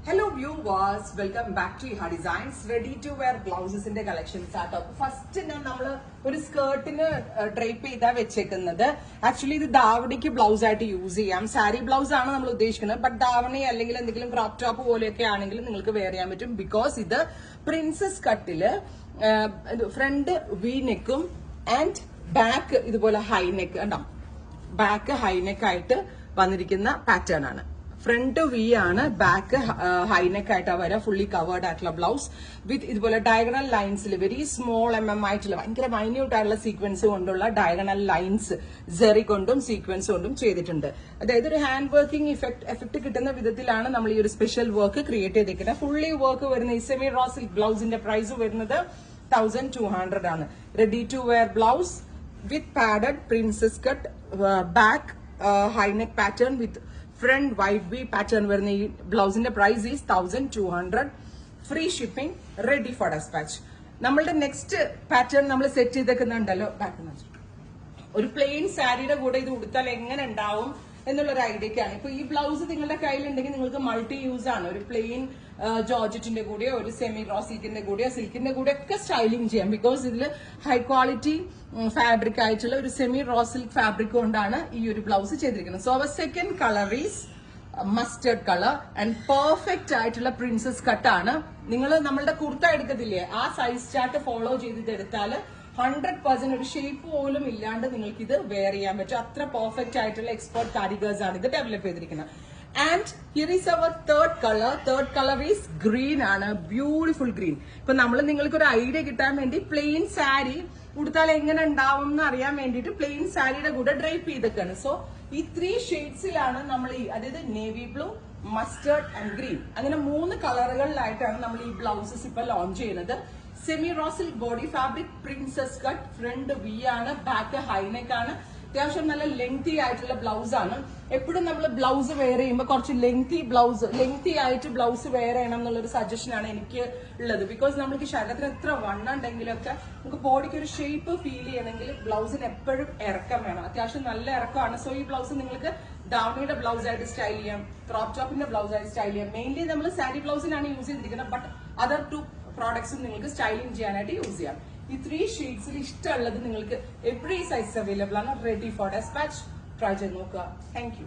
Hello viewers, welcome back to Iha Designs. Ready to wear blouses in the collections. First, we skirt drape actually the davani blouse use saree blouse but davani crop top wear because this princess cut front V neck and back high neck back high neck pattern. Front V and back high neck fully covered blouse with diagonal lines, very small minute sequence diagonal lines, zeri sequence that hand working effect special work created fully work semi raw silk blouse in the price 1200 ready to wear blouse with padded princess cut back high neck pattern with front wide V pattern where the blouse in the price is 1200 free shipping ready for dispatch. The next pattern we set back or plain saree idea. This blouse is multi-use. Plain georgette, semi-raw silk, styling because it is high quality fabric, semi-raw silk fabric. This blouse. So our second color is mustard color and perfect princess cut. You kurta size chart follow 100% shape പോലും ഇല്ലാണ്ട് നിങ്ങൾക്ക് ഇത് wear ചെയ്യാൻ പറ്റും അത്ര perfect ആയിട്ടുള്ള expert കാരിഗേഴ്സ് ആണ് ഇത് ഡെവലപ്പ് ചെയ്തിരിക്കുന്നത് and here is our third color is green ആണ് beautiful green ഇപ്പോ നമ്മൾ നിങ്ങൾക്ക് ഒരു ഐഡിയ കിട്ടാൻ വേണ്ടി plain saree ഉടുത്താൽ എങ്ങനെ ഉണ്ടാവും എന്ന് അറിയാൻ വേണ്ടിയിട്ട് plain സാരിയുടെ കൂടെ ഡ്രൈപ്പ് ചെയ്തിട്ടാണ് സോ ഈ 3 ഷെയ്ഡ്സിലാണ് നമ്മൾ അതായത് navy blue mustard and green അങ്ങനെ 3 കളറുകളിലായിട്ടാണ് നമ്മൾ ഈ ബ്ലൗസസ് ഇപ്പോൾ ലോഞ്ച് ചെയ്യുന്നത് semi raw silk body fabric princess cut front V ആണ് back high neck ആണ് അത്യാവശ്യം നല്ല ലെങ്തി ആയിട്ടുള്ള ബ്ലൗസ് ആണ് എപ്പോഴും നമ്മൾ ബ്ലൗസ് വെയർ ചെയ്യുമ്പോൾ കുറച്ച് ലെങ്തി ആയിട്ട് ബ്ലൗസ് വെയർ ചെയ്യണം എന്നുള്ളൊരു സജഷൻ ആണ് എനിക്ക് ഉള്ളത് ബിക്കോസ് നമുക്ക് ശരീരത്തിന് എത്ര വണ്ണം ഉണ്ടെങ്കിലൊക്കെ നമുക്ക് ബോഡിക്ക് ഒരു ഷേപ്പ് ഫീൽ ചെയ്യണമെങ്കിൽ ബ്ലൗസിന് എപ്പോഴും ഇറക്കം വേണം അത്യാവശ്യം നല്ല ഇറക്കമാണ് സോ ഈ ബ്ലൗസ് നിങ്ങൾക്ക് ഡാവണിയുടെ ബ്ലൗസ് ആയിട്ട് സ്റ്റൈൽ ചെയ്യാം ക്രോപ്പ് ടോപ്പിന്റെ ബ്ലൗസ് ആയിട്ട് സ്റ്റൈൽ ചെയ്യാം മെയിൻലി നമ്മൾ സാരി ബ്ലൗസിനാണ് യൂസ് ചെയ്തിരിക്കുന്നത് ബട്ട് അതർ ടു പ്രോഡക്ട്സും നിങ്ങൾക്ക് സ്റ്റൈലിംഗ് ചെയ്യാനായിട്ട് യൂസ് ചെയ്യാം ഈ 3 ഷെയ്ഡ്സിൽ ഇഷ്ടമുള്ളത് നിങ്ങൾക്ക് എവറി സൈസ് അവൈലബിൾ ആണ് റെഡി ഫോർ ഡെസ്പാച്ച് ട്രൈ ചെയ്ത് നോക്കുക താങ്ക് യു